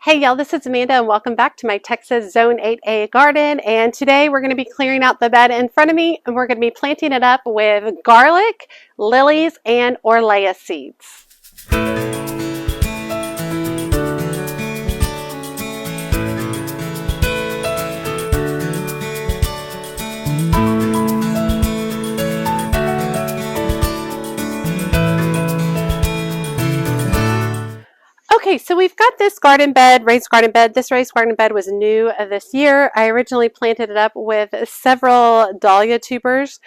Hey y'all, this is Amanda and welcome back to my Texas Zone 8A garden. And today we're going to be clearing out the bed in front of me and we're going to be planting it up with garlic, lilies, and orlea seeds. Okay, so we've got this garden bed, raised garden bed. This raised garden bed was new this year. I originally planted it up with several dahlia tubers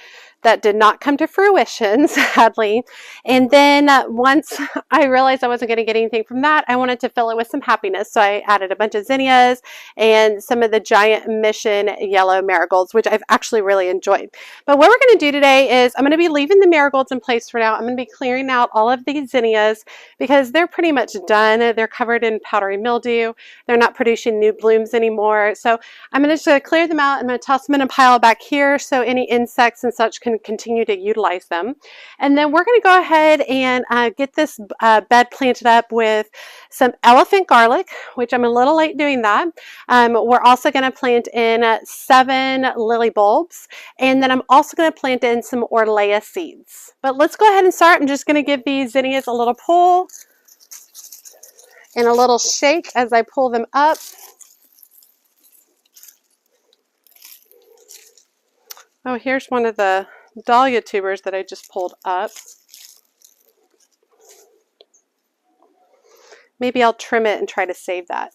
that did not come to fruition, sadly. And then once I realized I wasn't going to get anything from that, I wanted to fill it with some happiness. So I added a bunch of zinnias and some of the giant mission yellow marigolds, which I've actually really enjoyed. But what we're going to do today is I'm going to be leaving the marigolds in place for now. I'm going to be clearing out all of these zinnias because they're pretty much done. They're covered in powdery mildew. They're not producing new blooms anymore. So I'm going to just clear them out. I'm going to toss them in a pile back here so any insects and such can continue to utilize them. And then we're going to go ahead and get this bed planted up with some elephant garlic, which I'm a little late doing that. We're also going to plant in 7 lily bulbs. And then I'm also going to plant in some orlea seeds. But let's go ahead and start. I'm just going to give these zinnias a little pull and a little shake as I pull them up. Oh, here's one of the dahlia tubers that I just pulled up. Maybe I'll trim it and try to save that.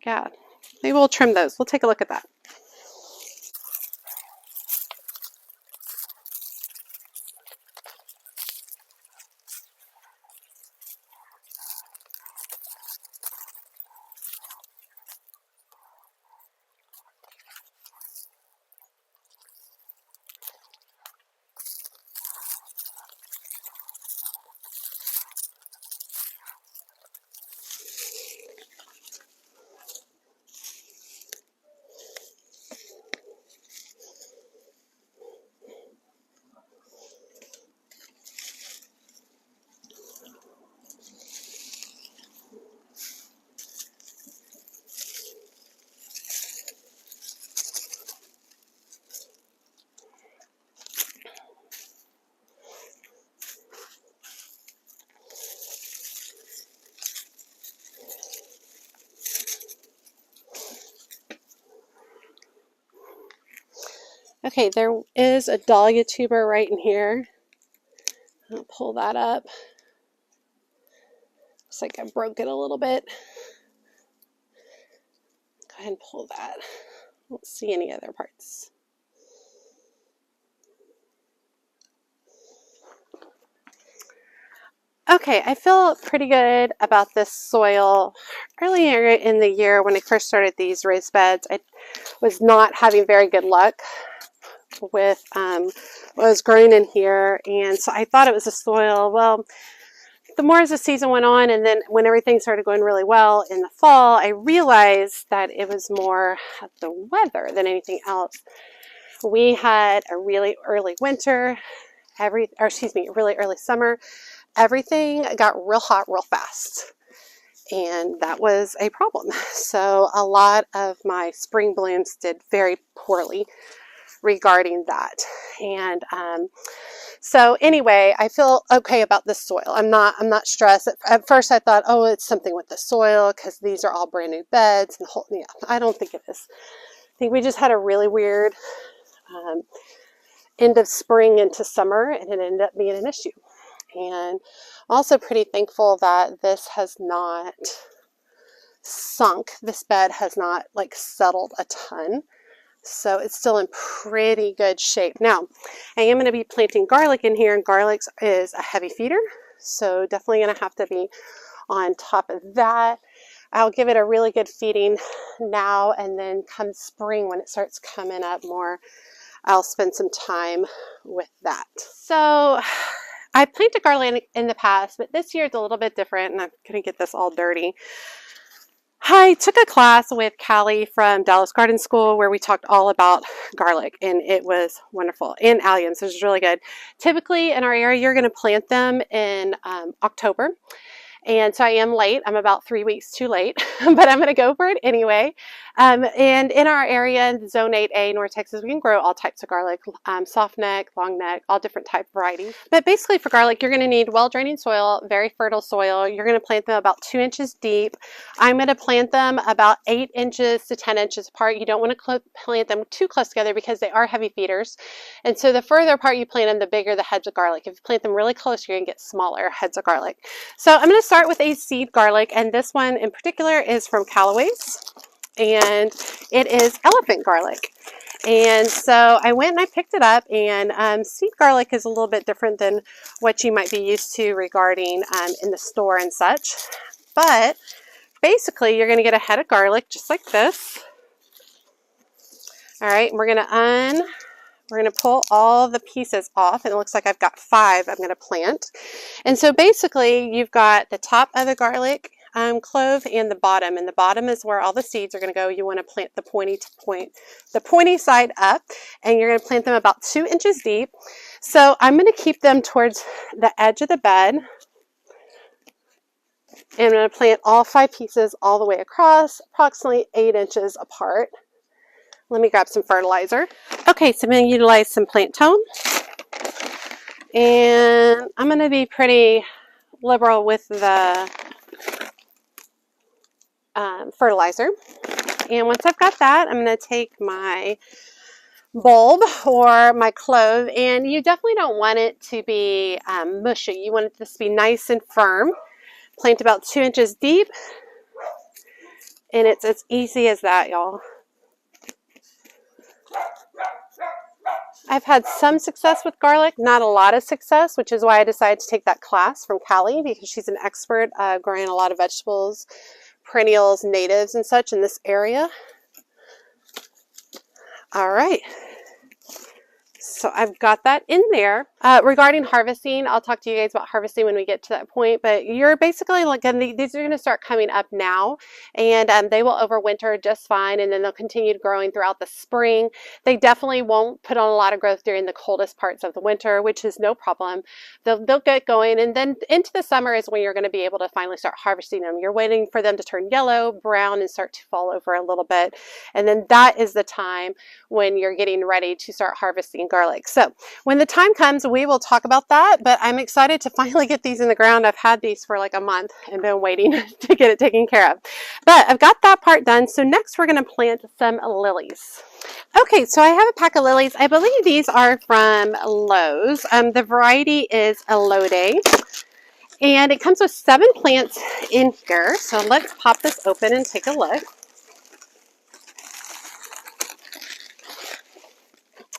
Yeah, maybe we'll trim those. We'll take a look at that. Okay, there is a dahlia tuber right in here. I'll pull that up. Looks like I broke it a little bit. Go ahead and pull that. I don't see any other parts. Okay, I feel pretty good about this soil. Earlier in the year when I first started these raised beds, I was not having very good luck with what was growing in here, and so I thought it was the soil. Well, the more as the season went on, and then when everything started going really well in the fall, I realized that it was more the weather than anything else. We had a really early winter, really early summer. Everything got real hot real fast, and that was a problem. So a lot of my spring blooms did very poorly regarding that. And so anyway, I feel okay about this soil. I'm not stressed. At first I thought, oh, it's something with the soil because these are all brand new beds and the whole, yeah, I don't think it is. I think we just had a really weird end of spring into summer, and it ended up being an issue. And also pretty thankful that this has not sunk. This bed has not like settled a ton. So it's still in pretty good shape. Now, I am going to be planting garlic in here, and garlic is a heavy feeder. So definitely going to have to be on top of that. I'll give it a really good feeding now, and then come spring when it starts coming up more, I'll spend some time with that. So I planted garlic in the past, but this year it's a little bit different, and I'm going to get this all dirty. I took a class with Callie from Dallas Garden School where we talked all about garlic, and it was wonderful, and alliums, which is really good. Typically in our area, you're going to plant them in October. And so I am late. I'm about 3 weeks too late, but I'm going to go for it anyway. And in our area, in Zone 8A, North Texas, we can grow all types of garlic, soft neck, long neck, all different type varieties. But basically for garlic, you're going to need well-draining soil, very fertile soil. You're going to plant them about 2 inches deep. I'm going to plant them about 8 inches to 10 inches apart. You don't want to plant them too close together because they are heavy feeders. And so the further apart you plant them, the bigger the heads of garlic. If you plant them really close, you're going to get smaller heads of garlic. So I'm going to start with a seed garlic, and this one in particular is from Callaway's, and it is elephant garlic. And so I went and I picked it up, and seed garlic is a little bit different than what you might be used to regarding in the store and such. But basically, you're going to get a head of garlic just like this. All right, and we're going to pull all the pieces off, and it looks like I've got 5 I'm going to plant. And so basically you've got the top of the garlic clove and the bottom is where all the seeds are going to go. You want to plant the pointy side up, and you're going to plant them about 2 inches deep. So I'm going to keep them towards the edge of the bed, and I'm going to plant all 5 pieces all the way across, approximately 8 inches apart. Let me grab some fertilizer. Okay, so I'm going to utilize some plant tone, and I'm going to be pretty liberal with the fertilizer. And once I've got that, I'm going to take my bulb or my clove, and you definitely don't want it to be mushy. You want it to be nice and firm. Plant about 2 inches deep, and it's as easy as that, y'all. I've had some success with garlic, not a lot of success, which is why I decided to take that class from Callie, because she's an expert growing a lot of vegetables, perennials, natives, and such in this area. All right. So I've got that in there. Regarding harvesting, I'll talk to you guys about harvesting when we get to that point, but you're basically like, these are going to start coming up now, and they will overwinter just fine, and then they'll continue growing throughout the spring. They definitely won't put on a lot of growth during the coldest parts of the winter, which is no problem. They'll get going, and then into the summer is when you're going to be able to finally start harvesting them. You're waiting for them to turn yellow, brown, and start to fall over a little bit, and then that is the time when you're getting ready to start harvesting garlic. So when the time comes, we will talk about that, but I'm excited to finally get these in the ground. I've had these for like a month and been waiting to get it taken care of. But I've got that part done. So next we're going to plant some lilies. Okay, so I have a pack of lilies. I believe these are from Lowe's. The variety is Olea, and it comes with 7 plants in here. So let's pop this open and take a look.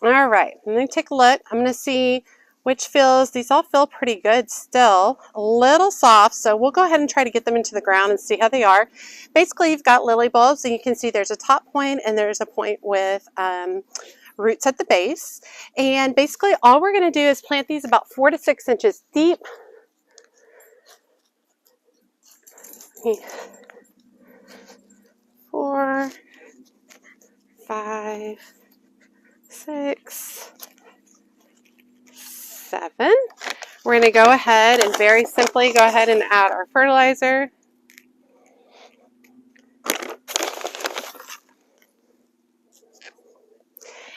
All right, I'm going to take a look. I'm going to see which feels, these all feel pretty good still, a little soft, so we'll go ahead and try to get them into the ground and see how they are. Basically, you've got lily bulbs, and you can see there's a top point and there's a point with roots at the base. And basically, all we're going to do is plant these about 4 to 6 inches deep. 4, 5, 6, 7. We're going to go ahead and very simply go ahead and add our fertilizer.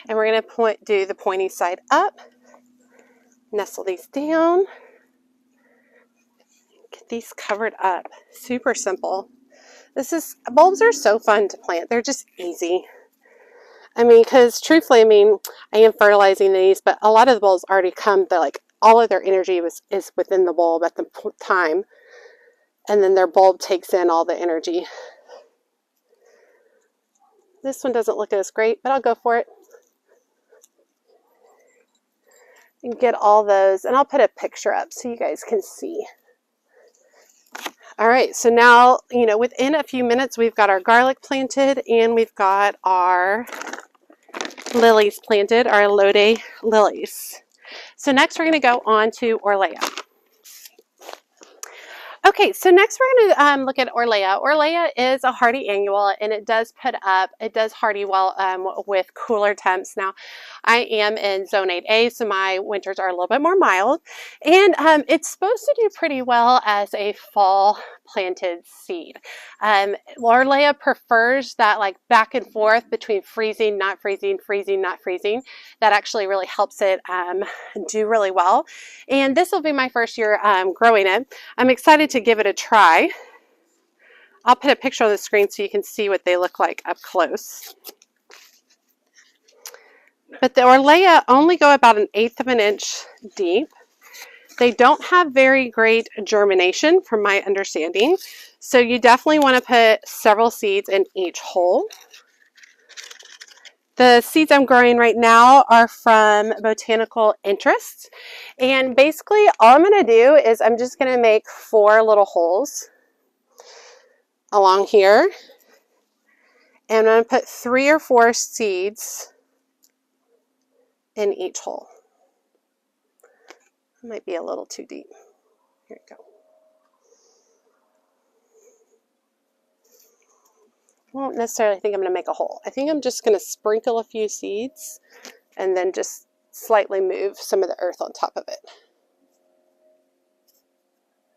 And we're going to do the pointy side up, nestle these down, get these covered up. Super simple. Bulbs are so fun to plant. They're just easy. I mean, because truthfully, I am fertilizing these, but a lot of the bulbs already come, all of their energy is within the bulb at the time, and then their bulb takes in all the energy. This one doesn't look as great, but I'll go for it. And get all those, and I'll put a picture up so you guys can see. All right, so now, within a few minutes, we've got our garlic planted, and we've got our lilies planted, our Olea lilies. So next we're going to go on to Orlea. Okay, so next we're going to look at Orlea. Orlea is a hardy annual, and it does hardy well with cooler temps. Now, I am in zone 8A, so my winters are a little bit more mild, and it's supposed to do pretty well as a fall planted seed. Orlea prefers that like back and forth between freezing, not freezing, freezing, not freezing. That actually really helps it do really well. And this will be my first year growing it. I'm excited to give it a try. I'll put a picture on the screen so you can see what they look like up close. But the Orlea only go about 1/8 of an inch deep. They don't have very great germination from my understanding. So you definitely want to put several seeds in each hole. The seeds I'm growing right now are from Botanical Interests. And basically all I'm going to do is I'm just going to make 4 little holes along here. And I'm going to put 3 or 4 seeds in each hole. It might be a little too deep. Here we go. I won't necessarily think I'm going to make a hole. I think I'm just going to sprinkle a few seeds and then just slightly move some of the earth on top of it.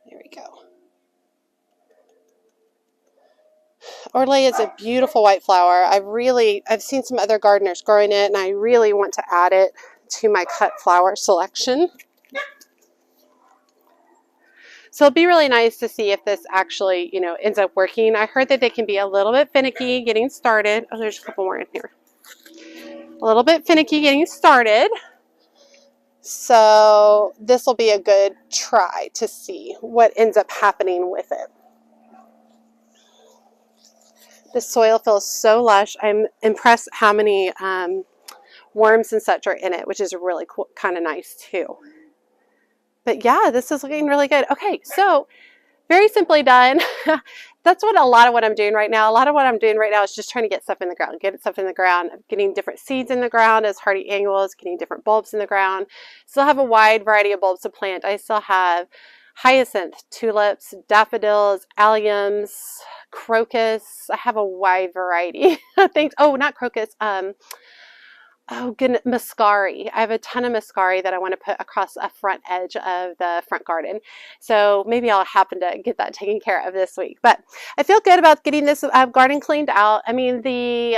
There we go. Orlea is a beautiful white flower. I've seen some other gardeners growing it, and I really want to add it to my cut flower selection. So it'll be really nice to see if this actually, ends up working. I heard that they can be a little bit finicky getting started. Oh, there's a couple more in here. A little bit finicky getting started. So this will be a good try to see what ends up happening with it. The soil feels so lush. I'm impressed how many worms and such are in it, which is really cool, kind of nice too. But yeah, this is looking really good. Okay, so very simply done. That's a lot of what I'm doing right now. A lot of what I'm doing right now is just trying to get stuff in the ground, getting different seeds in the ground as hardy annuals, getting different bulbs in the ground. Still have a wide variety of bulbs to plant. I still have hyacinth, tulips, daffodils, alliums, crocus. I have a wide variety of things. Oh, not crocus. Oh goodness, muscari. I have a ton of muscari that I want to put across a front edge of the front garden. So maybe I'll happen to get that taken care of this week. But I feel good about getting this garden cleaned out. I mean, the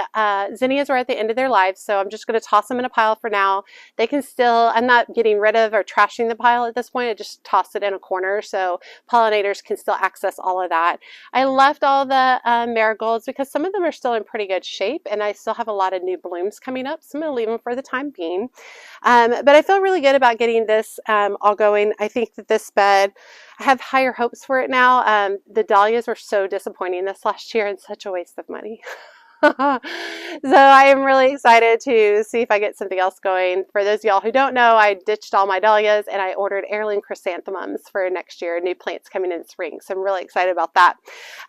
zinnias are at the end of their lives, so I'm just going to toss them in a pile for now. They can still, I'm not getting rid of or trashing the pile at this point. I just tossed it in a corner so pollinators can still access all of that. I left all the marigolds because some of them are still in pretty good shape, and I still have a lot of new blooms coming up. So I'm going to leave them for the time being. But I feel really good about getting this all going. I think that this bed, I have higher hopes for it now. The dahlias were so disappointing this last year and such a waste of money. So I am really excited to see if I get something else going. For those of y'all who don't know, I ditched all my dahlias and I ordered heirloom chrysanthemums for next year, new plants coming in the spring. So I'm really excited about that.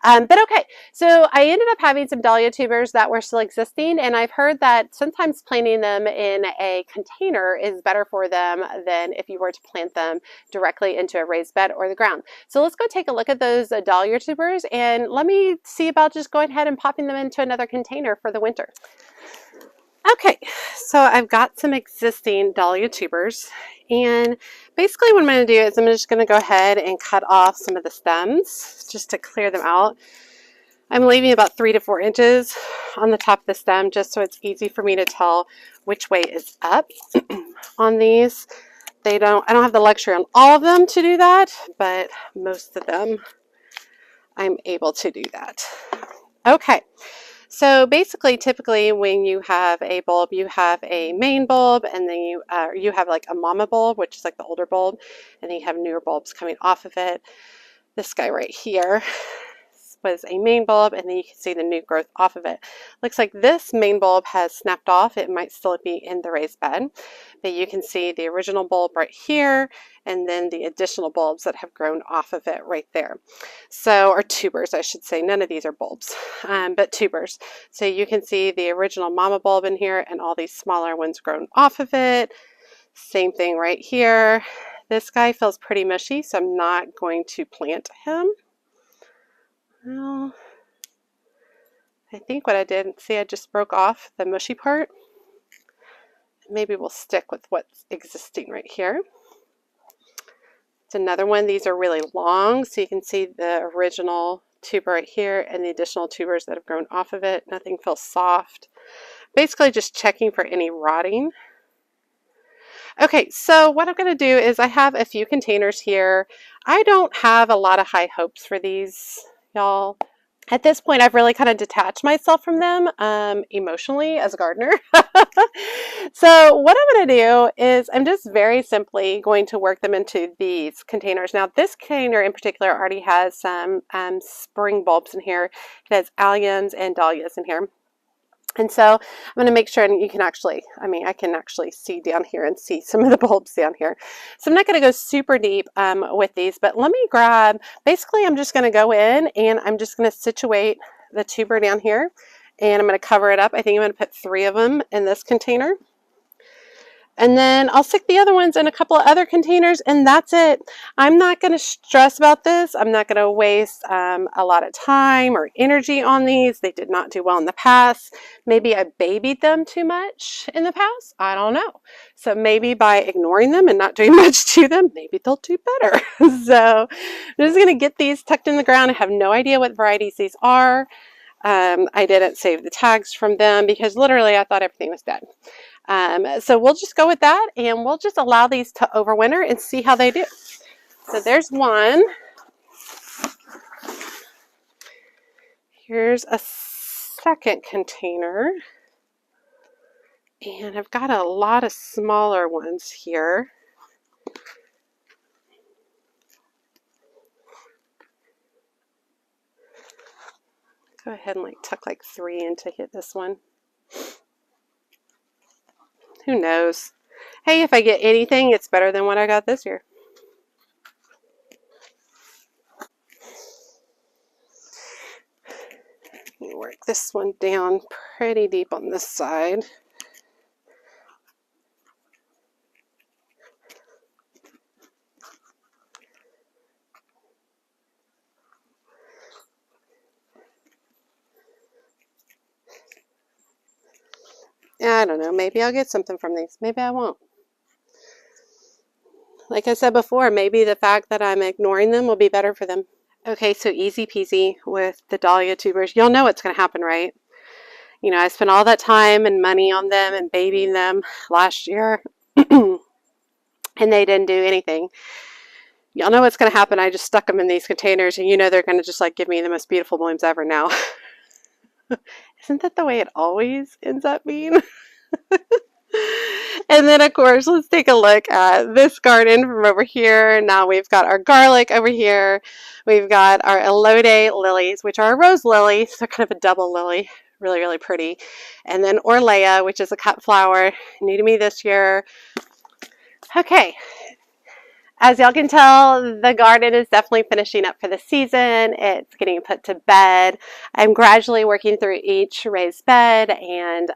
But okay, so I ended up having some dahlia tubers that were still existing, and I've heard that sometimes planting them in a container is better for them than if you were to plant them directly into a raised bed or the ground. So let's go take a look at those dahlia tubers, and let me see about just going ahead and popping them into another container for the winter. Okay, so I've got some existing dahlia tubers, and basically what I'm going to do is I'm just going to go ahead and cut off some of the stems just to clear them out. I'm leaving about 3 to 4 inches on the top of the stem just so it's easy for me to tell which way is up on these. I don't have the luxury on all of them to do that, but most of them I'm able to do that. Okay. So basically, typically when you have a bulb, you have a main bulb, and then you have like a mama bulb, which is like the older bulb, and then you have newer bulbs coming off of it. This guy right here was a main bulb, and then you can see the new growth off of it. Looks like this main bulb has snapped off. It might still be in the raised bed, but you can see the original bulb right here, and then the additional bulbs that have grown off of it right there. So, or tubers, I should say. None of these are bulbs, but tubers. So you can see the original mama bulb in here, and all these smaller ones grown off of it. Same thing right here. This guy feels pretty mushy, so I'm not going to plant him. Well, I think what I did, see, I just broke off the mushy part. Maybe we'll stick with what's existing right here. It's another one. These are really long, so you can see the original tuber right here and the additional tubers that have grown off of it. Nothing feels soft. Basically just checking for any rotting. Okay, so what I'm going to do is I have a few containers here. I don't have a lot of high hopes for these, y'all. At this point, I've really kind of detached myself from them emotionally as a gardener. So what I'm going to do is I'm just very simply going to work them into these containers. Now, this container in particular already has some spring bulbs in here. It has alliums and dahlias in here. And so I'm going to make sure, and you can actually, I can actually see down here and see some of the bulbs down here. So I'm not going to go super deep with these, but let me grab, basically I'm just going to go in and I'm just going to situate the tuber down here and I'm going to cover it up. I think I'm going to put 3 of them in this container. And then I'll stick the other ones in a couple of other containers, and that's it. I'm not going to stress about this. I'm not going to waste a lot of time or energy on these. They did not do well in the past. Maybe I babied them too much in the past. I don't know. So maybe by ignoring them and not doing much to them, maybe they'll do better. So I'm just going to get these tucked in the ground. I have no idea what varieties these are. I didn't save the tags from them because literally I thought everything was dead. So we'll just go with that and we'll just allow these to overwinter and see how they do. So there's one. Here's a second container. And I've got a lot of smaller ones here. Go ahead and tuck 3 in to hit this one. Who knows? Hey, if I get anything, it's better than what I got this year. Let me work this one down pretty deep on this side. I don't know, maybe I'll get something from these. Maybe I won't. Like I said before, maybe the fact that I'm ignoring them will be better for them. Okay, so easy peasy with the dahlia tubers. You'll know what's going to happen, right? You know, I spent all that time and money on them and babying them last year, and they didn't do anything. Y'all know what's going to happen. I just stuck them in these containers, and you know they're going to just give me the most beautiful blooms ever now. Isn't that the way it always ends up being? And then, of course, let's take a look at this garden from over here. Now we've got our garlic over here. We've got our elode lilies, which are a rose lily, so kind of a double lily. Really, really pretty. And then ORLAYA, which is a cut flower, new to me this year. Okay. As y'all can tell, the garden is definitely finishing up for the season. It's getting put to bed. I'm gradually working through each raised bed and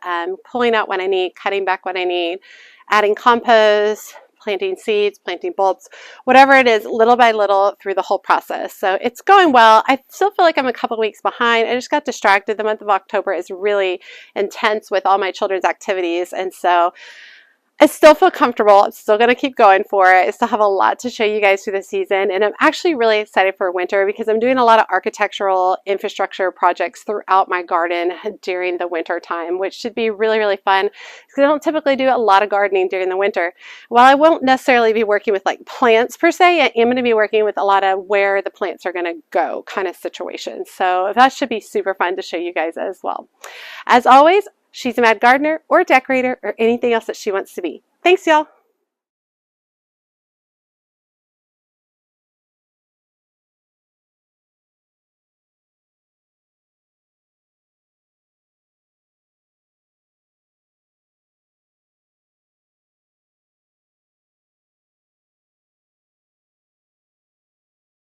pulling out what I need, cutting back what I need, adding compost, planting seeds, planting bulbs, whatever it is, little by little through the whole process. So it's going well. I still feel like I'm a couple weeks behind. I just got distracted. The month of October is really intense with all my children's activities, and so I still feel comfortable. I'm still going to keep going for it. I still have a lot to show you guys through the season, and I'm actually really excited for winter because I'm doing a lot of architectural infrastructure projects throughout my garden during the winter time, which should be really, really fun because I don't typically do a lot of gardening during the winter. While I won't necessarily be working with plants per se, I am going to be working with a lot of where the plants are going to go kind of situations. So that should be super fun to show you guys as well. As always, she's a mad gardener or decorator or anything else that she wants to be. Thanks, y'all.